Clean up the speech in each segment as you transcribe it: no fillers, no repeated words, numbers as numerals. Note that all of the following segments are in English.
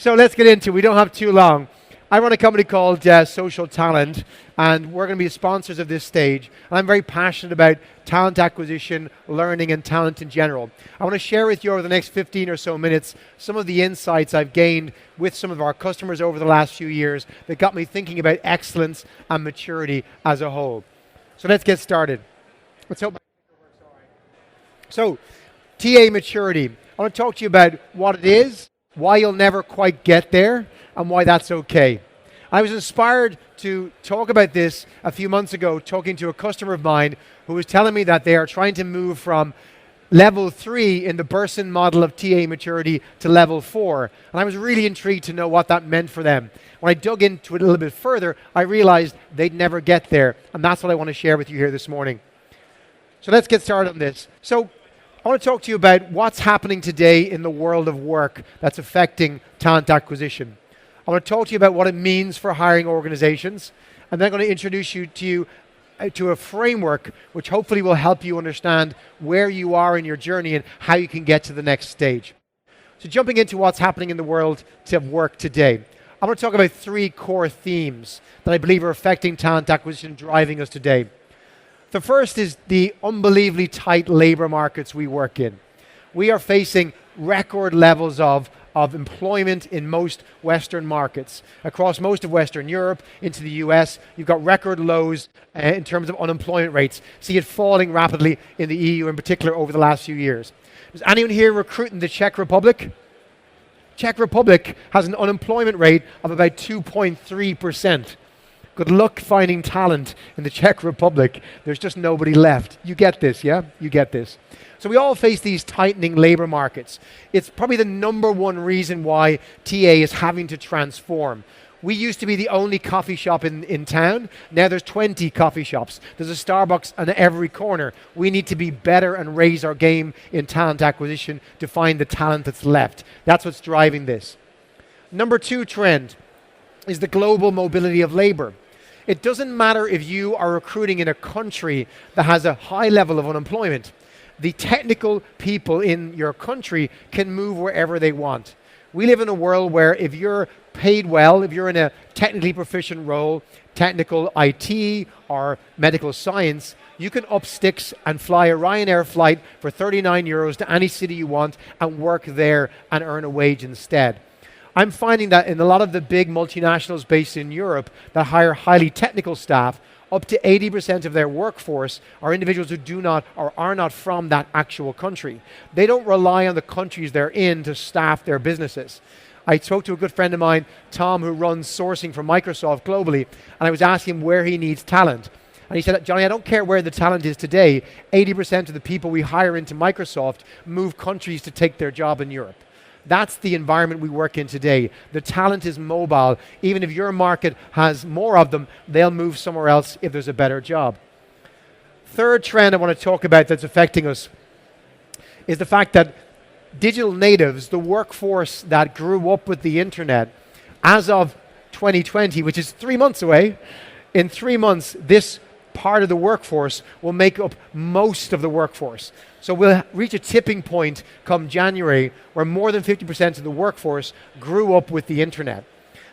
So let's get into it. We don't have too long. I run a company called Social Talent, and we're going to be the sponsors of this stage. And I'm very passionate about talent acquisition, learning, and talent in general. I want to share with you over the next 15 or so minutes some of the insights I've gained with some of our customers over the last few years that got me thinking about excellence and maturity as a whole. So let's get started. Let's hope. So, TA maturity. I want to talk to you about what it is, why you'll never quite get there, and why that's okay. I was inspired to talk about this a few months ago, talking to a customer of mine who was telling me that they are trying to move from level 3 in the Burson model of TA maturity to level 4. And I was really intrigued to know what that meant for them. When I dug into it a little bit further, I realized they'd never get there. And that's what I want to share with you here this morning. So let's get started on this. So I want to talk to you about what's happening today in the world of work that's affecting talent acquisition. I want to talk to you about what it means for hiring organizations, and then I'm going to introduce you to a framework which hopefully will help you understand where you are in your journey and how you can get to the next stage. So jumping into what's happening in the world of work today, I'm going to talk about 3 core themes that I believe are affecting talent acquisition and driving us today. The first is the unbelievably tight labor markets we work in. We are facing record levels of employment in most Western markets. Across most of Western Europe, into the US, you've got record lows in terms of unemployment rates. See it falling rapidly in the EU in particular over the last few years. Does anyone here recruit in the Czech Republic? Czech Republic has an unemployment rate of about 2.3%. Good luck finding talent in the Czech Republic. There's just nobody left. You get this, yeah? You get this. So we all face these tightening labor markets. It's probably the number one reason why TA is having to transform. We used to be the only coffee shop in town. Now there's 20 coffee shops. There's a Starbucks on every corner. We need to be better and raise our game in talent acquisition to find the talent that's left. That's what's driving this. Number 2 trend is the global mobility of labor. It doesn't matter if you are recruiting in a country that has a high level of unemployment. The technical people in your country can move wherever they want. We live in a world where if you're paid well, if you're in a technically proficient role, technical IT or medical science, you can up sticks and fly a Ryanair flight for 39 euros to any city you want and work there and earn a wage instead. I'm finding that in a lot of the big multinationals based in Europe that hire highly technical staff, up to 80% of their workforce are individuals who do not or are not from that actual country. They don't rely on the countries they're in to staff their businesses. I spoke to a good friend of mine, Tom, who runs sourcing for Microsoft globally, and I was asking him where he needs talent. And he said, Johnny, I don't care where the talent is today. 80% of the people we hire into Microsoft move countries to take their job in Europe. That's the environment we work in today. The talent is mobile. Even if your market has more of them, they'll move somewhere else if there's a better job. Third trend I want to talk about that's affecting us is the fact that digital natives, the workforce that grew up with the internet, as of 2020, which is 3 months away, in 3 months, this part of the workforce will make up most of the workforce. So we'll reach a tipping point come January where more than 50% of the workforce grew up with the internet.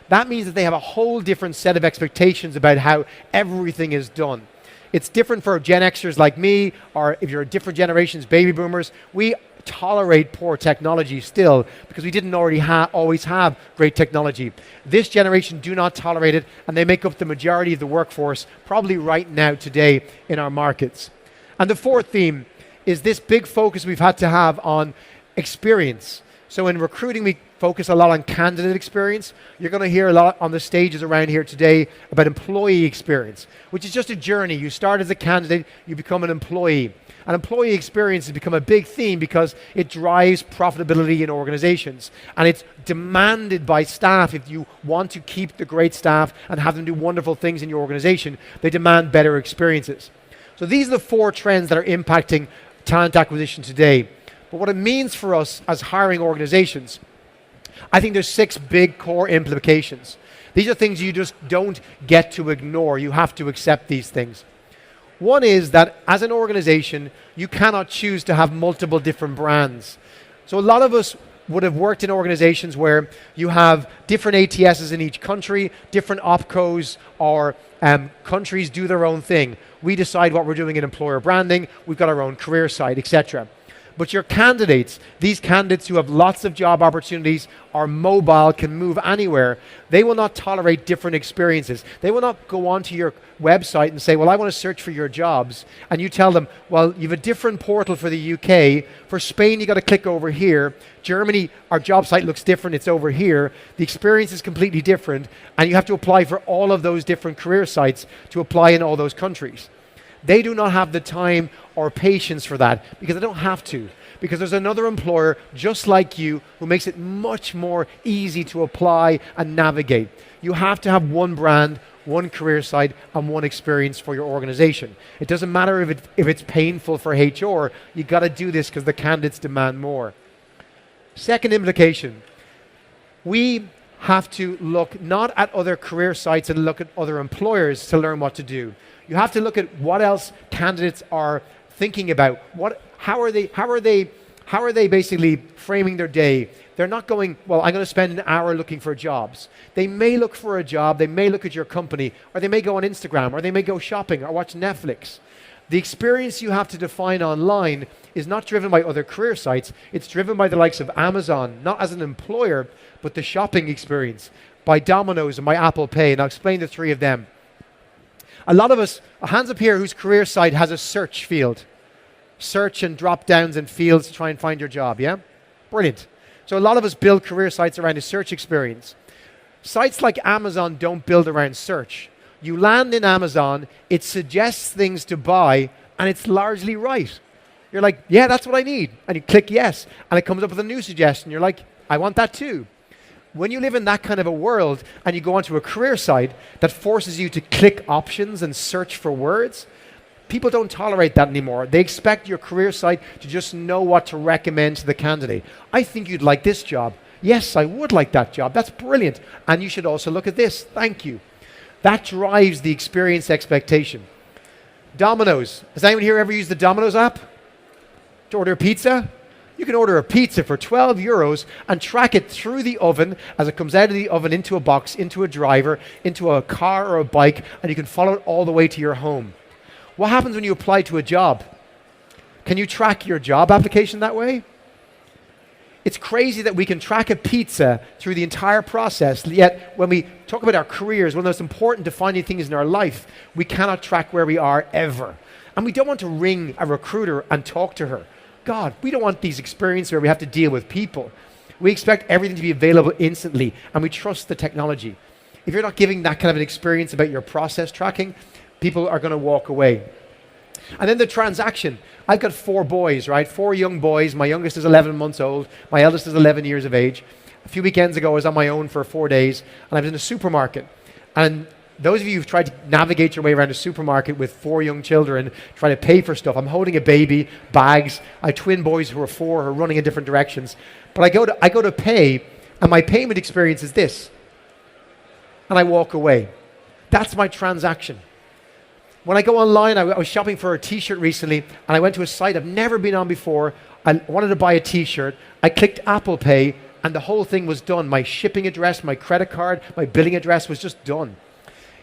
That means that they have a whole different set of expectations about how everything is done. It's different for Gen Xers like me, or if you're different generations, baby boomers. We tolerate poor technology still because we didn't already always have great technology. This generation do not tolerate it, and they make up the majority of the workforce probably right now today in our markets. And the fourth theme is this big focus we've had to have on experience. So in recruiting, we focus a lot on candidate experience. You're going to hear a lot on the stages around here today about employee experience, which is just a journey. You start as a candidate, you become an employee. And employee experience has become a big theme because it drives profitability in organizations. And it's demanded by staff. If you want to keep the great staff and have them do wonderful things in your organization, they demand better experiences. So these are the 4 trends that are impacting talent acquisition today. But what it means for us as hiring organizations, I think there's 6 big core implications. These are things you just don't get to ignore. You have to accept these things. One is that as an organization, you cannot choose to have multiple different brands. So a lot of us would have worked in organizations where you have different ATSs in each country, different opcos or countries do their own thing. We decide what we're doing in employer branding, we've got our own career site, etc. But your candidates, these candidates who have lots of job opportunities, are mobile, can move anywhere, they will not tolerate different experiences. They will not go onto your website and say, well, I want to search for your jobs. And you tell them, well, you have a different portal for the UK. For Spain, you got to click over here. Germany, our job site looks different, it's over here. The experience is completely different. And you have to apply for all of those different career sites to apply in all those countries. They do not have the time or patience for that because they don't have to. Because there's another employer just like you who makes it much more easy to apply and navigate. You have to have one brand, one career site, and one experience for your organization. It doesn't matter if it's painful for HR, you got to do this because the candidates demand more. Second implication, we have to look not at other career sites and look at other employers to learn what to do. You have to look at what else candidates are thinking about. How are they basically framing their day? They're not going, well, I'm going to spend an hour looking for jobs. They may look for a job, they may look at your company, or they may go on Instagram, or they may go shopping, or watch Netflix. The experience you have to define online is not driven by other career sites, it's driven by the likes of Amazon, not as an employer, but the shopping experience, by Domino's and by Apple Pay, and I'll explain the three of them. A lot of us, hands up here whose career site has a search field. Search and drop downs and fields to try and find your job, yeah? Brilliant. So a lot of us build career sites around a search experience. Sites like Amazon don't build around search. You land in Amazon, it suggests things to buy, and it's largely right. You're like, yeah, that's what I need. And you click yes, and it comes up with a new suggestion. You're like, I want that too. When you live in that kind of a world and you go onto a career site that forces you to click options and search for words, people don't tolerate that anymore. They expect your career site to just know what to recommend to the candidate. I think you'd like this job. Yes, I would like that job. That's brilliant. And you should also look at this. Thank you. That drives the experience expectation. Domino's. Has anyone here ever used the Domino's app to order pizza? You can order a pizza for 12 euros and track it through the oven as it comes out of the oven into a box, into a driver, into a car or a bike, and you can follow it all the way to your home. What happens when you apply to a job? Can you track your job application that way? It's crazy that we can track a pizza through the entire process, yet when we talk about our careers, one of the most important defining things in our life, we cannot track where we are ever. And we don't want to ring a recruiter and talk to her. God, we don't want these experiences where we have to deal with people. We expect everything to be available instantly, and we trust the technology. If you're not giving that kind of an experience about your process tracking, people are going to walk away. And then the transaction. I've got 4 boys, right? 4 young boys. My youngest is 11 months old. My eldest is 11 years of age. A few weekends ago, I was on my own for 4 days, and I was in a supermarket. And those of you who've tried to navigate your way around a supermarket with 4 young children, trying to pay for stuff. I'm holding a baby, bags. I have twin boys who are 4 who are running in different directions. But I go to pay, and my payment experience is this. And I walk away. That's my transaction. When I go online, I was shopping for a t-shirt recently, and I went to a site I've never been on before. I wanted to buy a t-shirt. I clicked Apple Pay, and the whole thing was done. My shipping address, my credit card, my billing address was just done.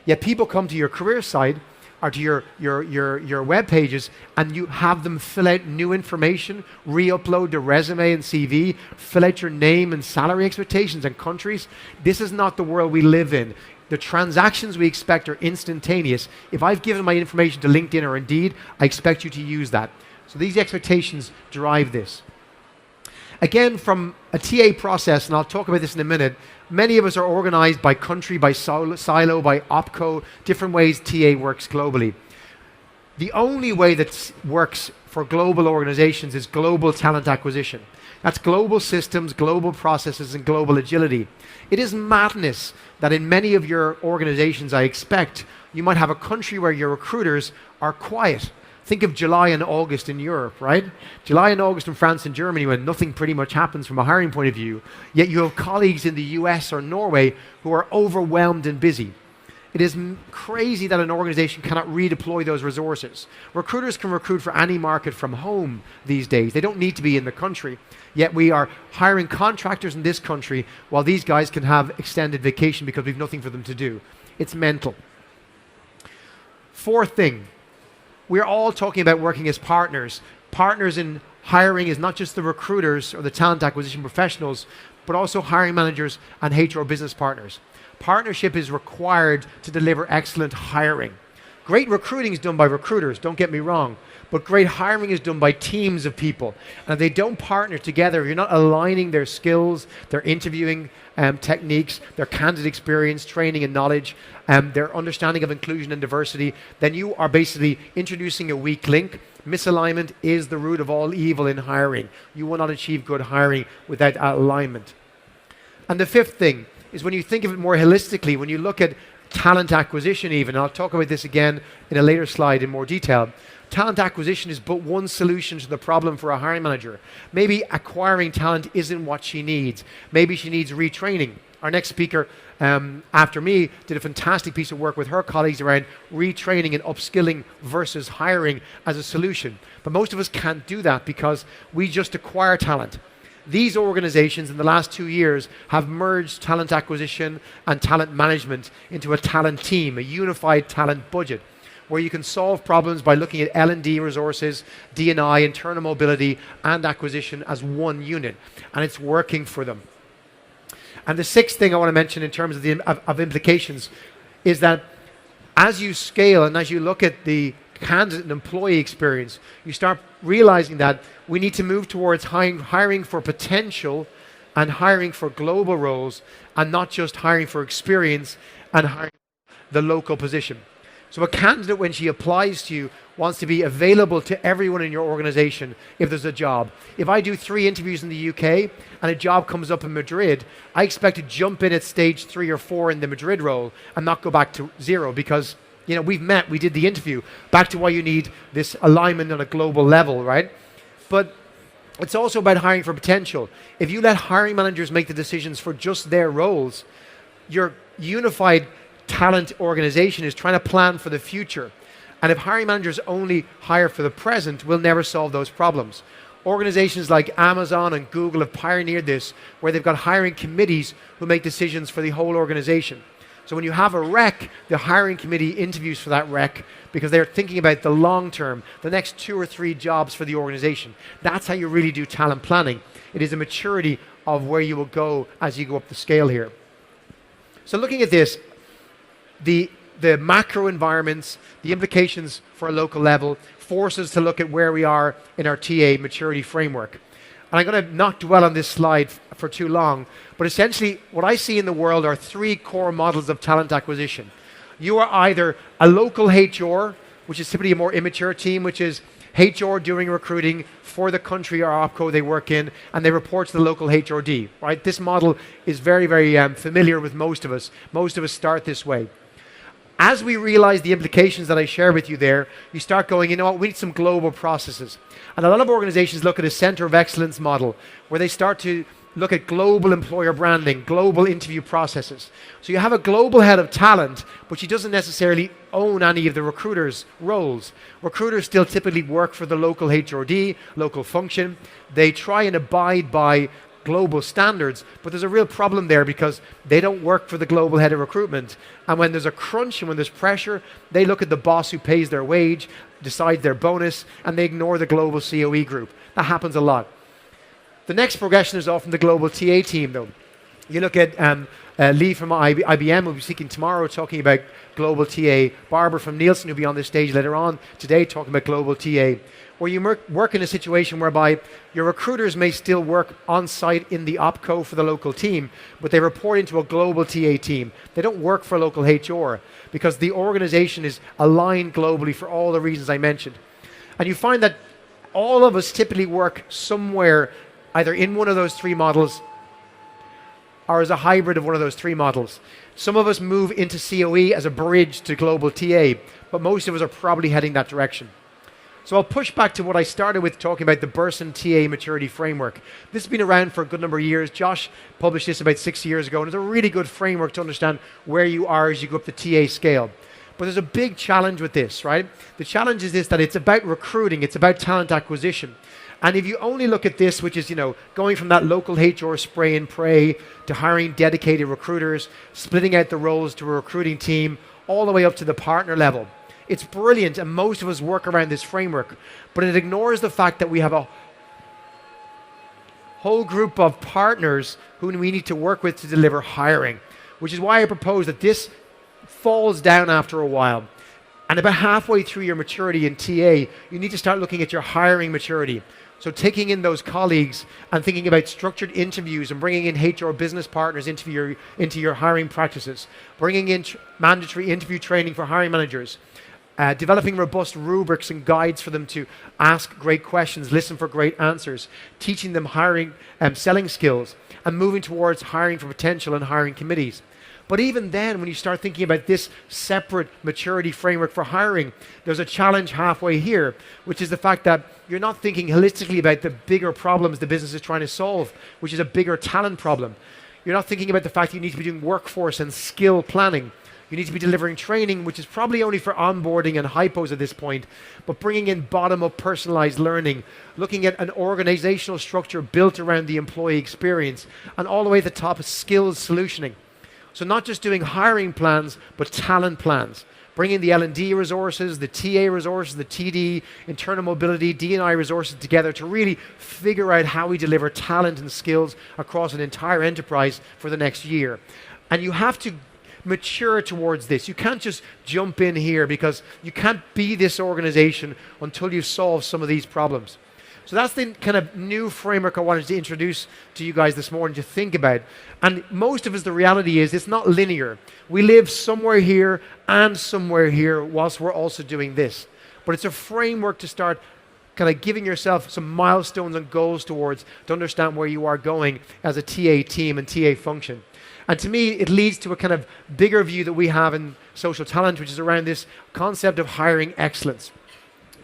Yet people come to your career site or to your web pages and you have them fill out new information, re-upload the resume and CV, fill out your name and salary expectations and countries. This is not the world we live in. The transactions we expect are instantaneous. If I've given my information to LinkedIn or Indeed, I expect you to use that. So these expectations drive this. Again, from a TA process, and I'll talk about this in a minute, many of us are organized by country, by silo, by opco, different ways TA works globally. The only way that works for global organizations is global talent acquisition. That's global systems, global processes, and global agility. It is madness that in many of your organizations, I expect, you might have a country where your recruiters are quiet. Think of July and August in Europe, right? July and August in France and Germany when nothing pretty much happens from a hiring point of view. Yet you have colleagues in the US or Norway who are overwhelmed and busy. It is crazy that an organization cannot redeploy those resources. Recruiters can recruit for any market from home these days. They don't need to be in the country. Yet we are hiring contractors in this country while these guys can have extended vacation because we've nothing for them to do. It's mental. Fourth thing, we're all talking about working as partners. Partners in hiring is not just the recruiters or the talent acquisition professionals, but also hiring managers and HR business partners. Partnership is required to deliver excellent hiring. Great recruiting is done by recruiters, don't get me wrong, but great hiring is done by teams of people. And if they don't partner together, if you're not aligning their skills, their interviewing techniques, their candidate experience, training and knowledge, their understanding of inclusion and diversity, then you are basically introducing a weak link. Misalignment is the root of all evil in hiring. You will not achieve good hiring without alignment. And the fifth thing is when you think of it more holistically, when you look at talent acquisition even, and I'll talk about this again in a later slide in more detail, talent acquisition is but one solution to the problem for a hiring manager. Maybe acquiring talent isn't what she needs. Maybe she needs retraining. Our next speaker after me did a fantastic piece of work with her colleagues around retraining and upskilling versus hiring as a solution. But most of us can't do that because we just acquire talent. These organizations in the last 2 years have merged talent acquisition and talent management into a talent team, a unified talent budget, where you can solve problems by looking at L&D resources, D&I, internal mobility, and acquisition as one unit. And it's working for them. And the sixth thing I want to mention in terms of implications is that as you scale and as you look at the candidate and employee experience, you start realizing that we need to move towards hiring for potential and hiring for global roles and not just hiring for experience and hiring the local position. So a candidate, when she applies to you, wants to be available to everyone in your organization if there's a job. If I do 3 interviews in the UK and a job comes up in Madrid, I expect to jump in at stage 3 or 4 in the Madrid role and not go back to 0 because we've met, we did the interview. Back to why you need this alignment on a global level, right? But it's also about hiring for potential. If you let hiring managers make the decisions for just their roles, your unified talent organization is trying to plan for the future. And if hiring managers only hire for the present, we'll never solve those problems. Organizations like Amazon and Google have pioneered this, where they've got hiring committees who make decisions for the whole organization. So when you have a rec, the hiring committee interviews for that rec because they're thinking about the long term, the next 2 or 3 jobs for the organization. That's how you really do talent planning. It is a maturity of where you will go as you go up the scale here. So looking at this, the macro environments, the implications for a local level, force us to look at where we are in our TA maturity framework. And I'm going to not dwell on this slide for too long, but essentially what I see in the world are 3 core models of talent acquisition. You are either a local HR, which is typically a more immature team, which is HR doing recruiting for the country or OPCO they work in, and they report to the local HRD, right? This model is very, very familiar with most of us. Most of us start this way. As we realize the implications that I share with you there, you start going, you know what, we need some global processes. And a lot of organizations look at a center of excellence model, where they start to look at global employer branding, global interview processes. So you have a global head of talent, but she doesn't necessarily own any of the recruiters' roles. Recruiters still typically work for the local HRD, local function. They try and abide by global standards, but there's a real problem there because they don't work for the global head of recruitment. And when there's a crunch and when there's pressure, they look at the boss who pays their wage, decides their bonus, and they ignore the global COE group. That happens a lot. The next progression is often the global TA team, though. You look at Lee from IBM, who'll be speaking tomorrow, talking about global TA. Barbara from Nielsen, who'll be on this stage later on today, talking about global TA. Where you work in a situation whereby your recruiters may still work on site in the OPCO for the local team, but they report into a global TA team. They don't work for local HR because the organization is aligned globally for all the reasons I mentioned. And you find that all of us typically work somewhere either in one of those 3 models or as a hybrid of one of those 3 models. Some of us move into COE as a bridge to global TA, but most of us are probably heading that direction. So I'll push back to what I started with talking about the Burson TA maturity framework. This has been around for a good number of years. Josh published this about 6 years ago, and it's a really good framework to understand where you are as you go up the TA scale. But there's a big challenge with this, right? The challenge is this, that it's about recruiting, it's about talent acquisition. And if you only look at this, which is, going from that local HR spray and pray to hiring dedicated recruiters, splitting out the roles to a recruiting team, all the way up to the partner level. It's brilliant, and most of us work around this framework, but it ignores the fact that we have a whole group of partners who we need to work with to deliver hiring, which is why I propose that this falls down after a while. And about halfway through your maturity in TA, you need to start looking at your hiring maturity. So taking in those colleagues and thinking about structured interviews and bringing in HR business partners into your hiring practices, bringing in mandatory interview training for hiring managers, developing robust rubrics and guides for them to ask great questions, listen for great answers, teaching them hiring selling skills, and moving towards hiring for potential and hiring committees. But even then, when you start thinking about this separate maturity framework for hiring, there's a challenge halfway here, which is the fact that you're not thinking holistically about the bigger problems the business is trying to solve, which is a bigger talent problem. You're not thinking about the fact that you need to be doing workforce and skill planning. You need to be delivering training, which is probably only for onboarding and hypos at this point, but bringing in bottom-up personalized learning, looking at an organizational structure built around the employee experience, and all the way at the top, skills solutioning. So not just doing hiring plans, but talent plans. Bringing the L&D resources, the TA resources, the TD, internal mobility, D&I resources together to really figure out how we deliver talent and skills across an entire enterprise for the next year. And you have to mature towards this. You can't just jump in here, because you can't be this organization until you solve some of these problems. So that's the kind of new framework I wanted to introduce to you guys this morning to think about. And most of us, the reality is it's not linear. We live somewhere here and somewhere here whilst we're also doing this. But it's a framework to start kind of giving yourself some milestones and goals towards to understand where you are going as a TA team and TA function. And to me, it leads to a kind of bigger view that we have in social talent, which is around this concept of hiring excellence.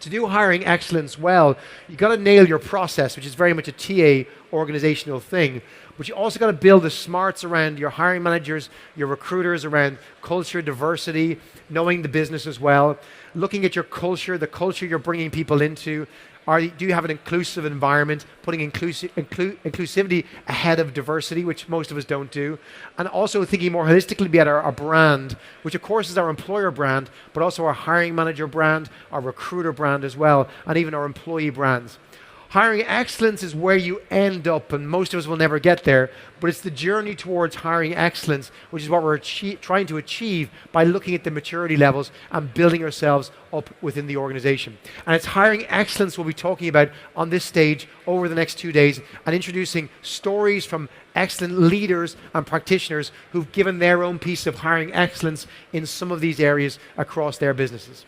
To do hiring excellence well, you've got to nail your process, which is very much a TA organizational thing. But you also got to build the smarts around your hiring managers, your recruiters, around culture, diversity, knowing the business as well, looking at your culture, the culture you're bringing people into. Do you have an inclusive environment, putting inclusivity ahead of diversity, which most of us don't do, and also thinking more holistically about our brand, which of course is our employer brand, but also our hiring manager brand, our recruiter brand as well, and even our employee brands. Hiring excellence is where you end up, and most of us will never get there, but it's the journey towards hiring excellence, which is what we're trying to achieve by looking at the maturity levels and building ourselves up within the organization. And it's hiring excellence we'll be talking about on this stage over the next 2 days, and introducing stories from excellent leaders and practitioners who've given their own piece of hiring excellence in some of these areas across their businesses.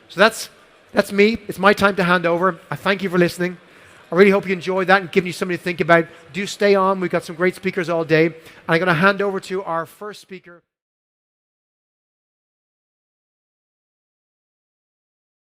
So that's me. It's my time to hand over. I thank you for listening. I really hope you enjoyed that and given you something to think about. Do stay on. We've got some great speakers all day. And I'm going to hand over to our first speaker.